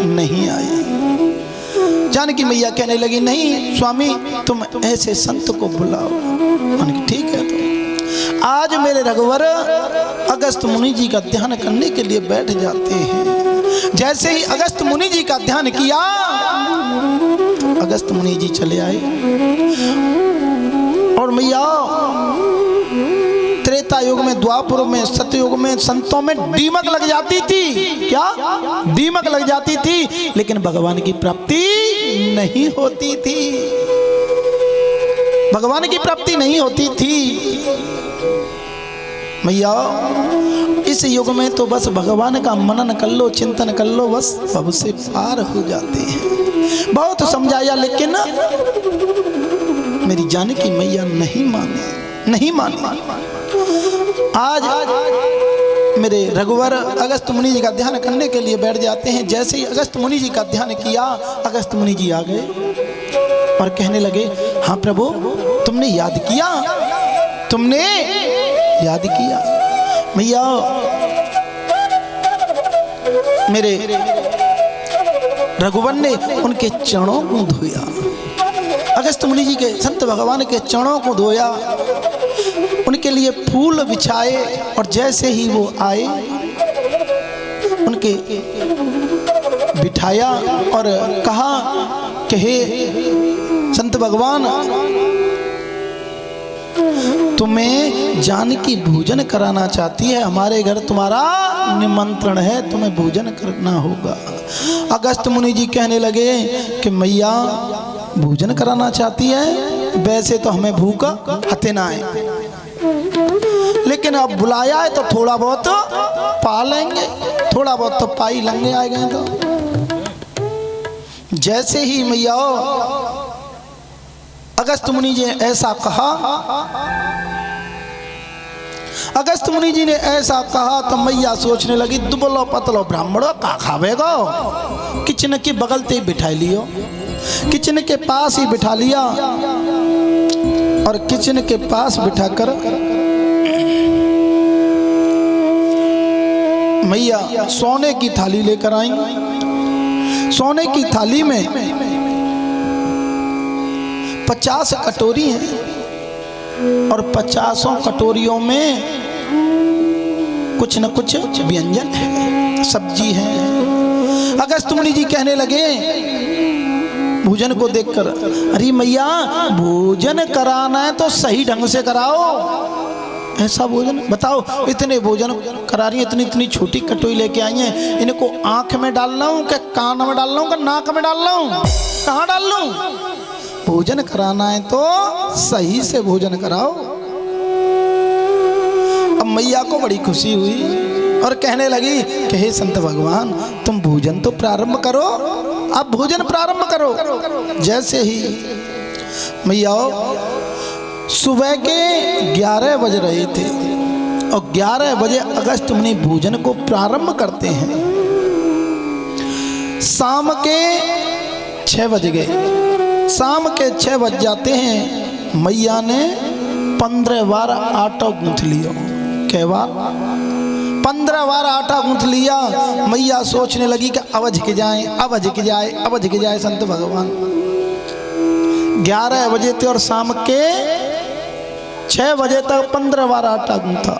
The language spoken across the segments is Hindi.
नहीं आई। जानकी मैया कहने लगी, नहीं स्वामी तुम ऐसे संत को बुलाओ। मैंने ठीक है। तो आज मेरे रघुवर अगस्त मुनि जी का ध्यान करने के लिए बैठ जाते हैं। जैसे ही अगस्त मुनि जी का ध्यान किया, अगस्त मुनि जी चले आए और मैया त्रेता युग में, द्वापर में, सतयुग में संतों में दीमक लग जाती थी। क्या दीमक लग जाती थी, लेकिन भगवान की प्राप्ति नहीं होती थी। भगवान की प्राप्ति नहीं होती थी। मैया इस युग में तो बस भगवान का मनन कर लो, चिंतन कर लो, बस भव से पार हो जाते हैं। बहुत समझाया लेकिन मेरी जानकी मैया नहीं माने, नहीं माने। आज मेरे रघुवर अगस्त मुनि जी का ध्यान करने के लिए बैठ जाते हैं। जैसे ही अगस्त मुनि जी का ध्यान किया, अगस्त मुनि जी आ गए और कहने लगे, हाँ प्रभु तुमने याद किया, तुमने याद किया। मैया मेरे रघुवर ने उनके चरणों को धोया, अगस्त मुनि जी के संत भगवान के चरणों को धोया, उनके लिए फूल बिछाए और जैसे ही वो आए उनके बिठाया और कहा कि हे संत भगवान, तुम्हें जानकी भोजन कराना चाहती है, हमारे घर तुम्हारा निमंत्रण है, तुम्हें भोजन करना होगा। अगस्त मुनि जी कहने लगे कि मैया भोजन कराना चाहती है, वैसे तो हमें भूखा हते ना है, लेकिन अब बुलाया है तो थोड़ा बहुत तो पा लेंगे, थोड़ा बहुत तो पाई लेंगे आए गए तो। जैसे ही मैया अगस्त मुनि जी ने ऐसा कहा, अगस्त मुनि जी ने ऐसा कहा तो मैया सोचने लगी, दुबलो पतलो ब्राह्मणों का खावेगो। किचन के बगल ते बिठा लियो, किचन के पास ही बिठा लिया और किचन के पास बिठाकर मैया सोने की थाली लेकर आई। सोने की थाली में 50 कटोरी हैं और 50 कटोरियों में कुछ न कुछ व्यंजन है, सब्जी है। अगस्त मुनि जी कहने लगे भोजन को देखकर, अरे मैया भोजन कराना है तो सही ढंग से कराओ, ऐसा भोजन बताओ। इतने भोजन करा रही है, इतनी इतनी छोटी कटोरी लेके आई हैं, इनको आंख में डालना हूँ क्या, कान में डालना हूँ क्या, नाक में डालना हूँ, कहाँ डाल लूँ? भोजन कराना है तो सही से भोजन कराओ। अब मैया को बड़ी खुशी हुई और कहने लगी कि हे संत भगवान, तुम भोजन तो प्रारंभ करो, अब भोजन प्रारंभ करो। जैसे ही मैया सुबह के 11 बज रहे थे और 11 बजे अगस्त मुनि भोजन को प्रारंभ करते हैं। शाम के 6 बज गए, शाम के 6 बज जाते हैं। मैया ने 15 बार आटा गूंथ लिया। कै बार? 15 बार आटा गूंथ लिया। मैया सोचने लगी कि अब झिक जाए, अब झिक जाए, अब झिक जाए संत भगवान। 11 बजे थे और शाम के 6 बजे तक 15 बार आटा गूंथा।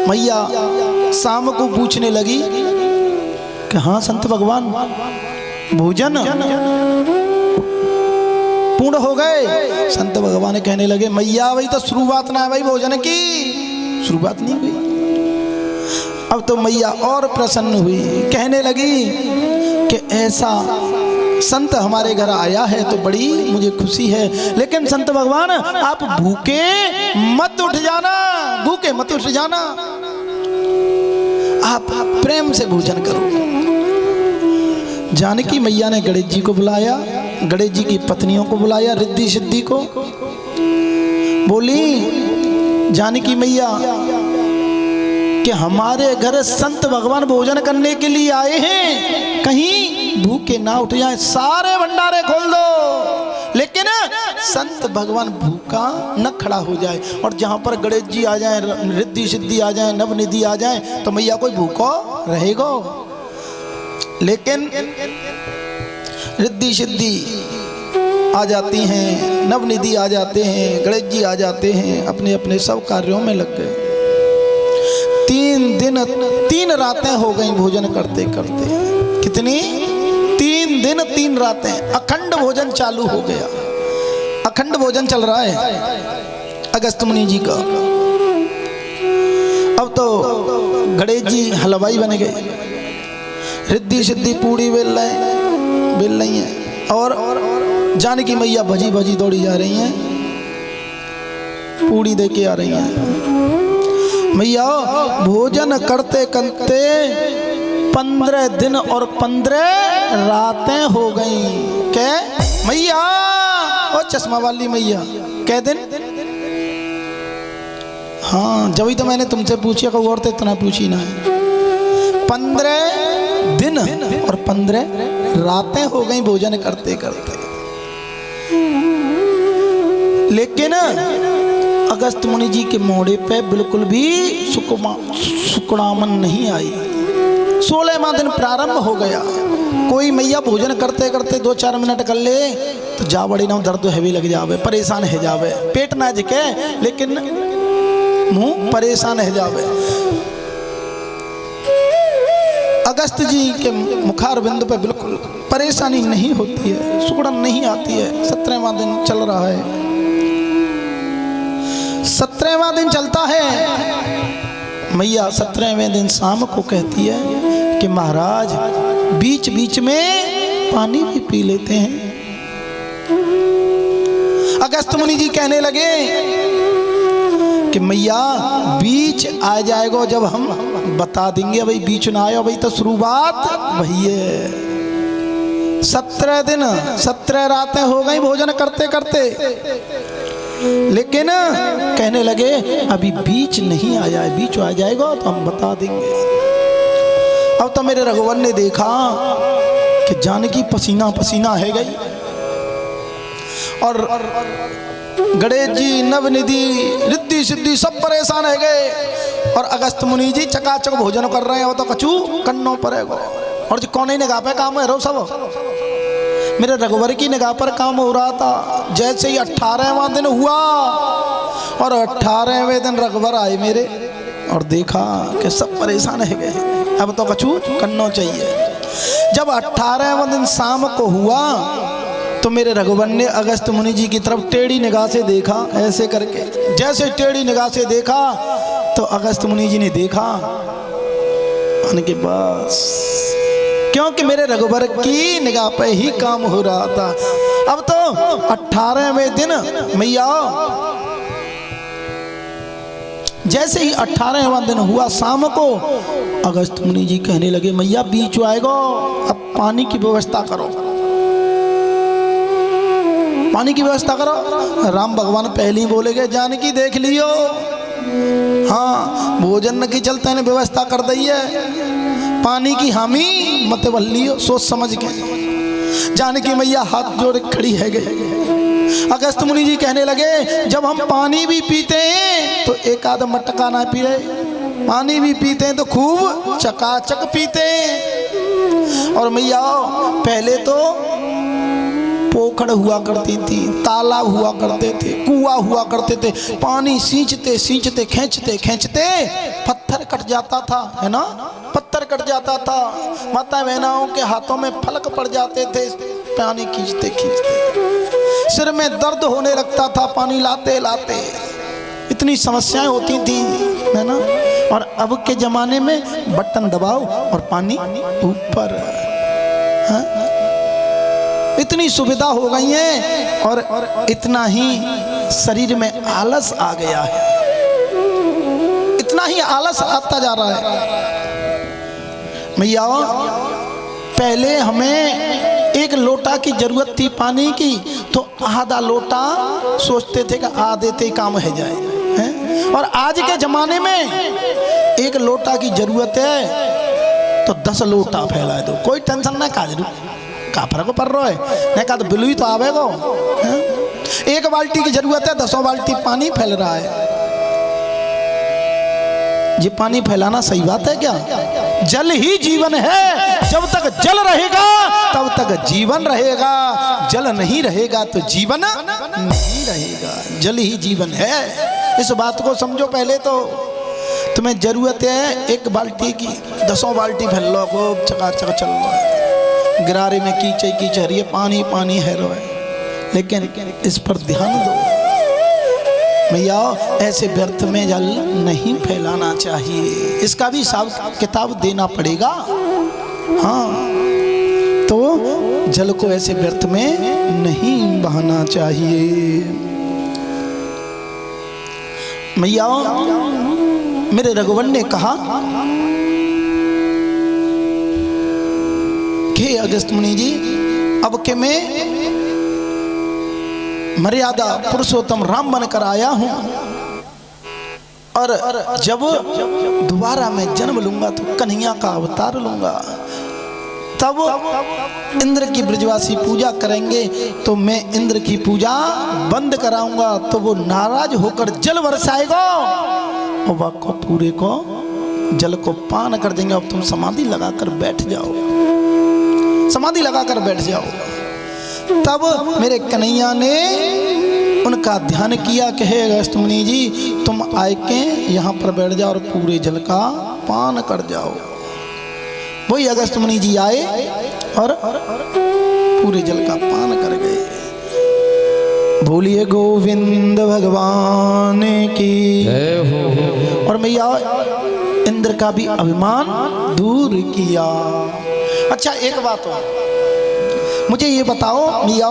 मैया शाम को पूछने लगी कि हाँ संत भगवान भोजन पूर्ण हो गए? संत भगवान कहने लगे मैया वही तो शुरुआत ना है भाई, भोजन की शुरुआत नहीं हुई। अब तो मैया और प्रसन्न हुई, कहने लगी कि ऐसा संत हमारे घर आया है तो बड़ी मुझे खुशी है, लेकिन संत भगवान आप भूखे मत उठ जाना, भूखे मत उठ जाना, आप प्रेम से भोजन करो। जानकी मैया ने गणेश जी को बुलाया, गणेश जी की पत्नियों को बुलाया, रिद्धि सिद्धि को। बोली जानकी मैया कि हमारे घर संत भगवान भोजन करने के लिए आए हैं, कहीं भूखे ना उठ जाए, सारे भंडारे खोल दो, लेकिन संत भगवान भूखा न खड़ा हो जाए। और जहाँ पर गणेश जी आ जाए, रिद्धि सिद्धि आ जाए, नवनिधि आ जाए, तो मैया कोई भूखा रहेगा? लेकिन रिद्धि सिद्धि आ जाती हैं, नवनिधि आ जाते हैं, गणेश जी आ जाते हैं, अपने अपने सब कार्यों में लग गए। 3 दिन 3 रातें हो गई भोजन करते करते। कितनी? 3 दिन 3 रातें अखंड भोजन चालू हो गया। अखंड भोजन चल रहा है अगस्त मुनि जी का। अब तो गणेश जी हलवाई बन गए, रिद्धि सिद्धि पूड़ी बेल रही हैं और जानकी मैया भजी भजी दौड़ी जा रही हैं, पूड़ी दे के आ रही हैं। मैया भोजन करते करते 15 दिन और 15 रातें हो गई। क्या मैया? ओ चश्मा वाली मैया, कै दिन? हाँ, जब ही तो मैंने तुमसे पूछा कि और तो इतना पूछी ना है। 15 दिन और 15 रातें हो गई भोजन करते करते। लेकिन अगस्त मुनि जी के मोड़े पे बिल्कुल भी सुकुड़ामन नहीं आई। 16वां दिन प्रारंभ हो गया। कोई मैया भोजन करते करते 2-4 मिनट कर ले तो जा बड़ी ना दर्द हैवी लग जावे, परेशान है जावे, पेट ना झके लेकिन मुंह परेशान है जावे। अगस्त जी के मुखार बिंदु पे बिल्कुल परेशानी नहीं होती है, सुकड़न नहीं आती है। 17वां दिन चल रहा है। 17वां दिन चलता है। मैया 17वें दिन शाम को कहती है कि महाराज बीच बीच में पानी भी पी लेते हैं। अगस्त मुनि जी कहने लगे कि मैया बीच आ जाएगा जब हम बता देंगे। भाई बीच ना आयो, भाई तो शुरुआत वही है। 17 दिन 17 रातें हो गई भोजन करते करते, लेकिन कहने लगे अभी बीच नहीं आ जाए, बीच आ जाएगा तो हम बता देंगे। अब तो मेरे रघुवर ने देखा कि जानकी पसीना पसीना है गई और गणेश जी, नवनिधि, रिद्धि सिद्धि सब परेशान है गए और अगस्त मुनि जी चकाचक भोजन कर रहे हैं। वो तो कछू कन्नों पर है और जो कौन ही निगाह पे काम है रो सब मेरे रघुवर की निगाह पर काम हो रहा था। जैसे ही 18वां दिन हुआ और 18वें दिन रघुवर आए मेरे और देखा कि सब परेशान है गए। अब तो कछू कन्नों चाहिए। जब 18वां दिन शाम को हुआ तो मेरे रघुवर ने अगस्त मुनि जी की तरफ टेढ़ी निगाह से देखा, ऐसे करके। जैसे टेढ़ी निगाह से देखा तो अगस्त मुनि जी ने देखा उनके पास, क्योंकि मेरे रघुवर की निगाह पे ही काम हो रहा था। अब तो 18वें दिन मैया जैसे ही 18वां दिन हुआ शाम को अगस्त मुनि जी कहने लगे मैया बीच आएगा, अब पानी की व्यवस्था करो, पानी की व्यवस्था करो। राम भगवान पहले ही बोले गए जानकी देख लियो, हाँ भोजन की चलते हैं व्यवस्था कर दी है, पानी की हामी मत बल लियो, सोच समझ के। जानकी मैया हाथ जोड़ खड़ी है गई। अगस्त मुनि जी कहने लगे जब हम पानी भी पीते हैं तो एक आध मटका ना पिए, पानी भी पीते हैं तो खूब चकाचक पीते हैं। और मैया पहले तो पोखर हुआ करती थी, तालाब हुआ करते थे, कुआं हुआ करते थे, पानी सींचते सींचते खींचते खींचते पत्थर कट जाता था, है ना, पत्थर कट जाता था। माता बहनाओं के हाथों में फलक पड़ जाते थे पानी खींचते खींचते, सिर में दर्द होने लगता था पानी लाते लाते, इतनी समस्याएं होती थी, है ना। और अब के जमाने में बटन दबाओ और पानी ऊपर, इतनी सुविधा हो गई है और इतना ही शरीर में आलस आ गया है, इतना ही आलस आता जा रहा है। मैया पहले हमें एक लोटा की जरूरत थी पानी की तो आधा लोटा सोचते थे कि आधे ते काम है जाए, हैं? और आज के जमाने में एक लोटा की जरूरत है तो 10 लोटा फैला दो, कोई टेंशन ना, काजरू का फर्क पड़ रहा है नहीं का तो बिल ही तो आवेगा। एक बाल्टी की जरूरत है 10 बाल्टी पानी फैल रहा है। ये पानी फैलाना सही बात है क्या? जल ही जीवन है, जब तक जल रहेगा तब तक जीवन रहेगा, जल नहीं रहेगा तो जीवन नहीं रहेगा। जल ही जीवन है, इस बात को समझो। पहले तो तुम्हें जरूरत है एक बाल्टी की, 10 बाल्टी भर लो, खूब चकाचक चल रहा है, गिरारे में कीचड़ कीचड़, ये पानी पानी है रो है, लेकिन इस पर ध्यान दो भैया, ऐसे व्यर्थ में जल नहीं फैलाना चाहिए, इसका भी हिसाब किताब देना पड़ेगा। हाँ, तो जल को ऐसे व्यर्थ में नहीं बहाना चाहिए। भैया मेरे रघुवर ने कहा कि अगस्त मुनि जी, अब के मैं मर्यादा पुरुषोत्तम राम बनकर आया हूं, और जब दोबारा मैं जन्म लूंगा तो कन्हैया का अवतार लूंगा, तब इंद्र की ब्रजवासी पूजा करेंगे तो मैं इंद्र की पूजा बंद कराऊंगा, तो वो नाराज होकर जल बरसाएगा और वह को पूरे को जल को पान कर देंगे। अब तुम समाधि लगाकर बैठ जाओ, समाधि लगाकर बैठ जाओ। तब मेरे कन्हैया ने उनका ध्यान किया कि हे अगस्त मुनि जी, तुम आए के यहाँ पर बैठ जाओ और पूरे जल का पान कर जाओ। वही अगस्त मुनि जी आए और पूरे जल का पान कर गए। बोलिए गोविंद भगवान की जय हो। और मैया इंद्र का भी अभिमान दूर किया। अच्छा एक बात हो, मुझे ये बताओ मैया,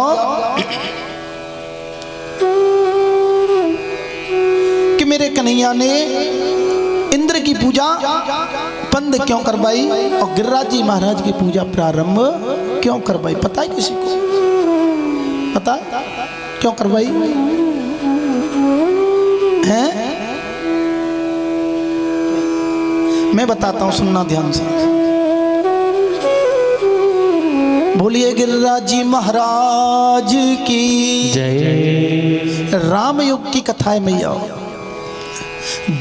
कि मेरे कन्हैया ने इंद्र की पूजा बंद क्यों करवाई और गिरिराज जी महाराज की पूजा प्रारंभ क्यों करवाई? पता है किसी को? पता है क्यों करवाई हैं? मैं बताता हूं, सुनना ध्यान से। बोलिए गिरिराज जी महाराज की जय। राम युग की कथा है मैया।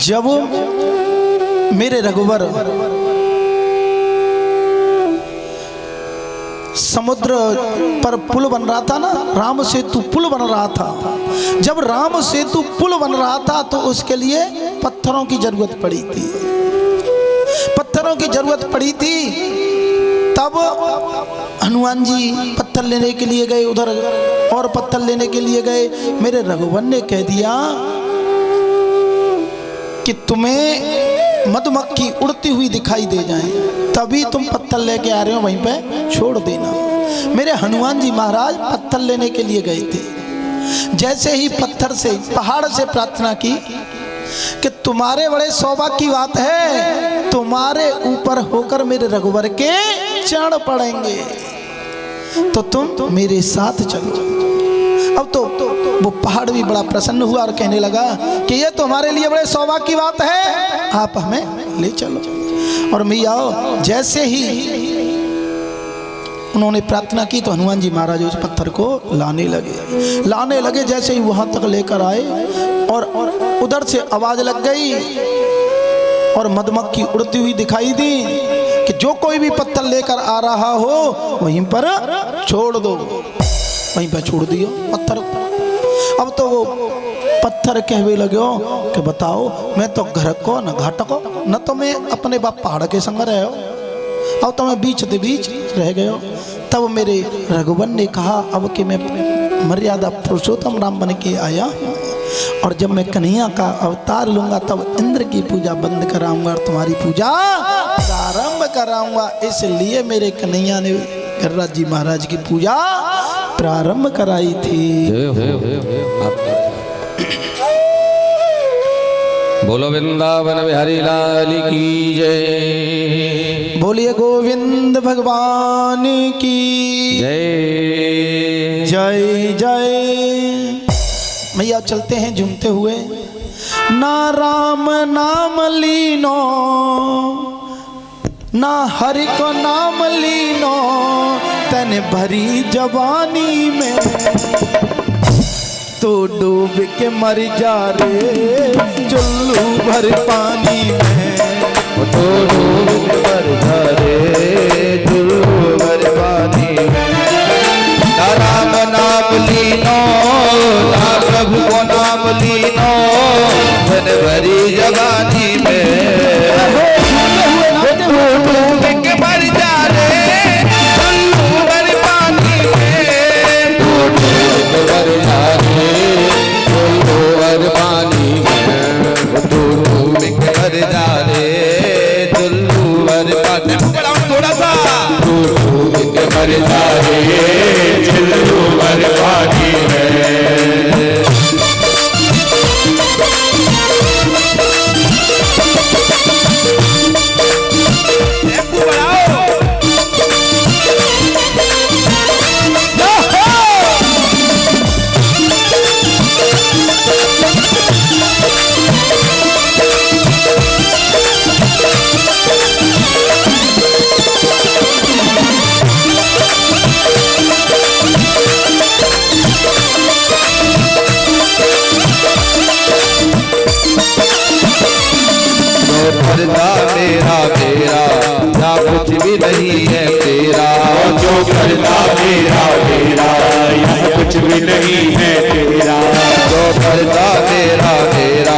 जब मेरे रघुवर समुद्र पर पुल बन रहा था ना, राम सेतु पुल बन रहा था, जब राम सेतु पुल बन रहा था तो उसके लिए पत्थरों की जरूरत पड़ी थी, पत्थरों की जरूरत पड़ी थी। तब हनुमान जी पत्थर लेने के लिए गए उधर, और पत्थर लेने के लिए गए। मेरे रघुवर ने कह दिया कि तुम्हें मधुमक्खी उड़ती हुई दिखाई दे जाए, तभी तुम पत्थर लेके आ रहे हो, वहीं पे छोड़ देना। मेरे हनुमान जी महाराज पत्थर लेने के लिए गए थे। जैसे ही पत्थर से, पहाड़ से प्रार्थना की कि तुम्हारे बड़े सौभाग्य की बात है, तुम्हारे ऊपर होकर मेरे रघुवर के चरण पड़ेंगे, तो तुम मेरे साथ चलो। अब तो वो पहाड़ भी बड़ा प्रसन्न हुआ और कहने लगा कि ये तो हमारे लिए बड़े सौभाग्य की बात है, आप हमें ले चलो। और मैया जैसे ही उन्होंने प्रार्थना की तो हनुमान जी महाराज उस पत्थर को लाने लगे। जैसे ही वहां तक लेकर आए और उधर से आवाज लग गई और मधुमक्खी उड़ती हुई दिखाई दी कि जो कोई भी पत्थर लेकर आ रहा हो वहीं पर छोड़ दो। वहीं पर छोड़ दियो पत्थर। अब तो वो पत्थर कहवे लगे कि बताओ, मैं तो घर को न घाट को न तो मैं अपने बाप पहाड़ के संग रहे हो, अब तो मैं बीच दे बीच रह गए हो। तब मेरे रघुवर ने कहा अब कि मैं मर्यादा पुरुषोत्तम राम बन के आया हूँ, और जब मैं कन्हैया का अवतार लूंगा तब इंद्र की पूजा बंद कराऊंगा और तुम्हारी पूजा प्रारंभ कराऊंगा। इसलिए मेरे कन्हैया ने गिरिराज जी महाराज की पूजा प्रारंभ कराई थी। बोलो वृंदावन बिहारी लाल की जय। बोलिए गोविंद भगवान की जय जय जय। मैया चलते हैं झूमते हुए। ना राम नाम लीनो, ना हरि को नाम लीनो, तन भरी जवानी में तो डूब के मर जा रे चुल्लू भर पानी में, तो डूब के मर जा रे चुल्लू भर मर जाए चिल्लू मर पानी में। पर्दा मेरा तेरा या कुछ भी नहीं है तेरा, जो पर्दा मेरा तेरा यह कुछ भी नहीं है तेरा, जो पर्दा मेरा तेरा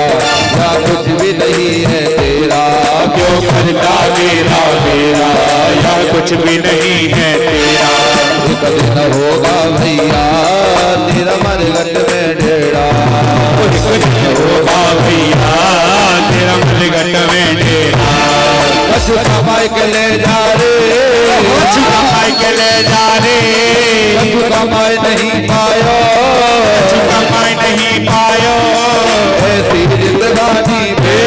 या कुछ भी नहीं है तेरा, जो पर्दा मेरा तेरा यह कुछ भी नहीं है तेरा। एक दिन होगा भैया तेरा मरघट में डेरा, एक दिन होगा भैया तेरा मरघट में डेरा। कछु कमाई के ले जा रे, कछु कमाई के ले जा रे, कछु कमाई नहीं पायो, कछु कमाई नहीं पायो, ऐसी जिंदगानी में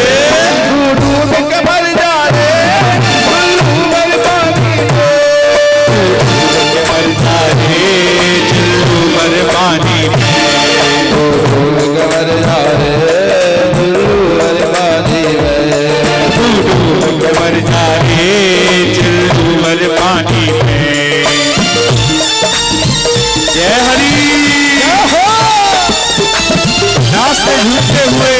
डूब के मर जा रे चिल्लू मर पानी में, डूब के मर जा रे चिल्लू मर पानी में, डूब के मर जा रे चिल्लू मर पानी में, डूब के मर जा रे चिल्लू मर पानी में। जय हरि नाचते झूमते हुए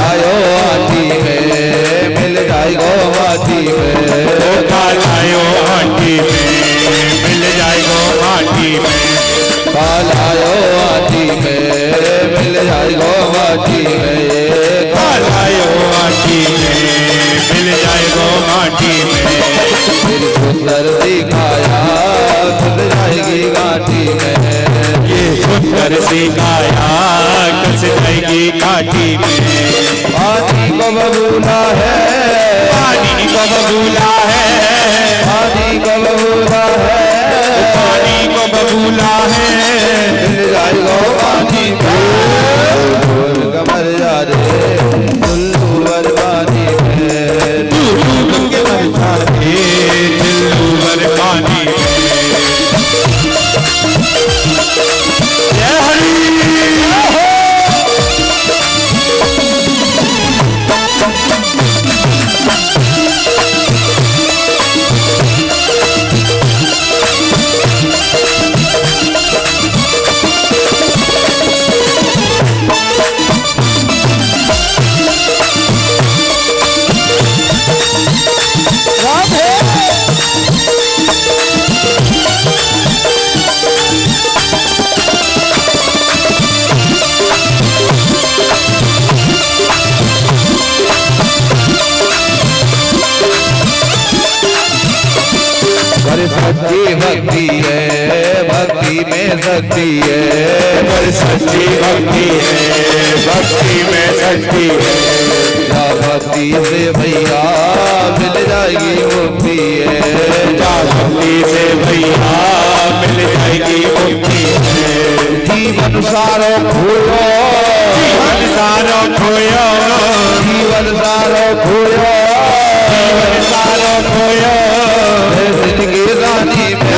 आयो आटी में मिल जाएगो माटी में, काल आयो आटी में मिल जाएगो माटी में, काल आयो आटी में मिल जाएगो माटी में, काल आयो आटी में मिल जाएगो माटी में। फिर सुंदर दिखाया खुल जाएगी घाटी में, ये सुंदर सी काया कस जाएगी काटी में। पानी को बबूला है, पानी को बबूला है, पानी को बबूला है, पानी को बबूला है, मिल जाएगो पानी में, डूब के मर जा रे चिल्लू मर पानी में, डूब के मर जा रे चिल्लू मर पानी में। जय हरि पर सच्ची भक्ति है भक्ति में शक्ति है, पर सच्ची भक्ति है भक्ति में शक्ति है, या भक्ति से भैया मिल जाएगी मुक्ति है, जा भक्ति से भैया मिल जाएगी मुक्ति है। जीवन सारो खोयो, जीवन सारो खोयो, जीवन सारो खोयो, जीवन सारो खोयो, जिंदगी रानी में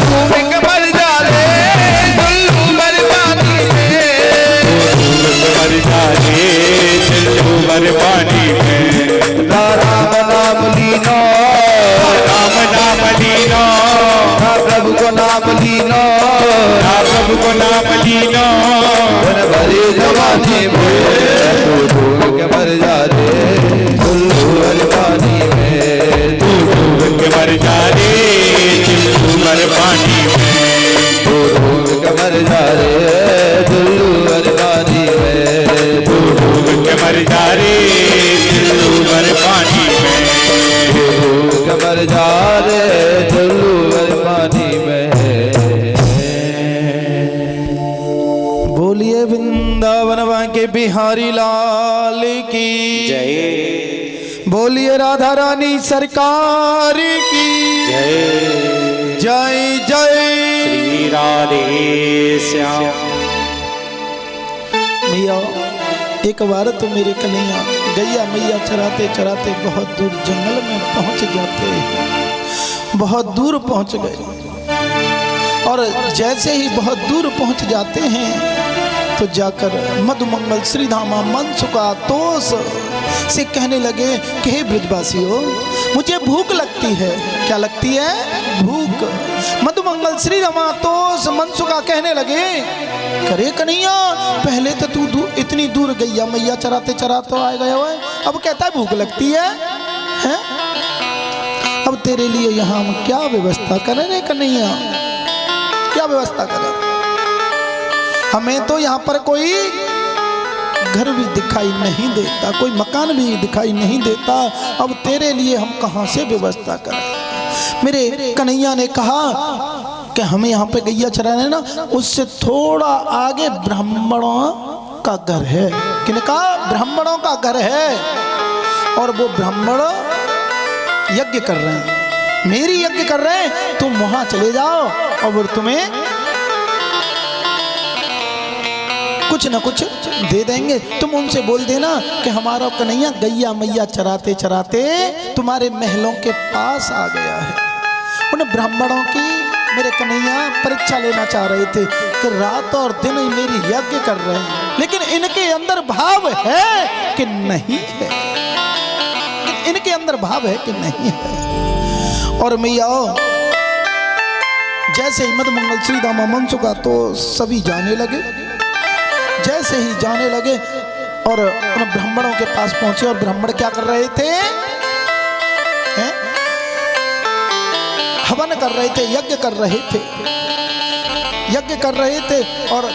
डूब के मर जा रे चिल्लू मर पानी में, मर जा रे चिल्लू मर पानी में। राम नाम लीनो, राम नाम लीनो, प्रभु को नाम लीनो, प्रभु को नाम लीनो, पानी में तू डूब के मर जा रे दुल्लू पानी में तू डूब के मर जा रे दिलरूबर पानी में तू डूब के मर जा रे दुल्लू पानी में तू डूब के मर जा रे दिलरूबर पानी में तू डूब के मर जा रे दुल्लू पानी में। बोलिए वृंदावन के बिहारी लाल की जय। बोलिए राधा रानी सरकार की जय। जय जय श्री राधे श्याम। मैया एक बार तो मेरे कन्हैया गैया मैया चराते चराते बहुत दूर जंगल में पहुंच जाते हैं। बहुत दूर पहुंच गए और जैसे ही बहुत दूर पहुंच जाते हैं तो जाकर मधुमंगल श्रीधामा मनसुका तोष से कहने लगे कि हे ब्रजवासियों मुझे भूख लगती है। क्या लगती है? भूख। मधुमंगल श्रीधामा तोष मनसुका कहने लगे करे कन्हैया पहले तो तू इतनी दूर गैया मैया चराते चराते आ गया हुआ है, अब कहता है भूख लगती है, हैं? अब तेरे लिए यहाँ हम क्या व्यवस्था करें रे कन्हैया, क्या व्यवस्था करें? हमें तो यहाँ पर कोई घर भी दिखाई नहीं देता, कोई मकान भी दिखाई नहीं देता, अब तेरे लिए हम कहाँ से व्यवस्था करें? मेरे कन्हैया ने कहा कि हमें यहाँ पे गैया चराने ना उससे थोड़ा आगे ब्राह्मणों का घर है। किने कहा? ब्राह्मणों का घर है और वो ब्राह्मण यज्ञ कर रहे हैं, मेरी यज्ञ कर रहे हैं, तुम वहां चले जाओ और तुम्हें कुछ न कुछ दे देंगे। तुम उनसे बोल देना कि हमारा कन्हैया गैया मैया चराते चराते तुम्हारे महलों के पास आ गया है। उन ब्राह्मणों की मेरे कन्हैया परीक्षा लेना चाह रहे थे कि रात और दिन मेरी यज्ञ कर रहे हैं, लेकिन इनके अंदर भाव है कि नहीं है, इनके अंदर भाव है कि नहीं है। और मैया जैसे ही मधुमंगल श्रीधामा मनसुका तो सभी जाने लगे, जैसे ही जाने लगे और उन ब्राह्मणों के पास पहुंचे और ब्राह्मण क्या कर रहे थे? हैं? हवन कर रहे थे, यज्ञ कर रहे थे, यज्ञ कर रहे थे और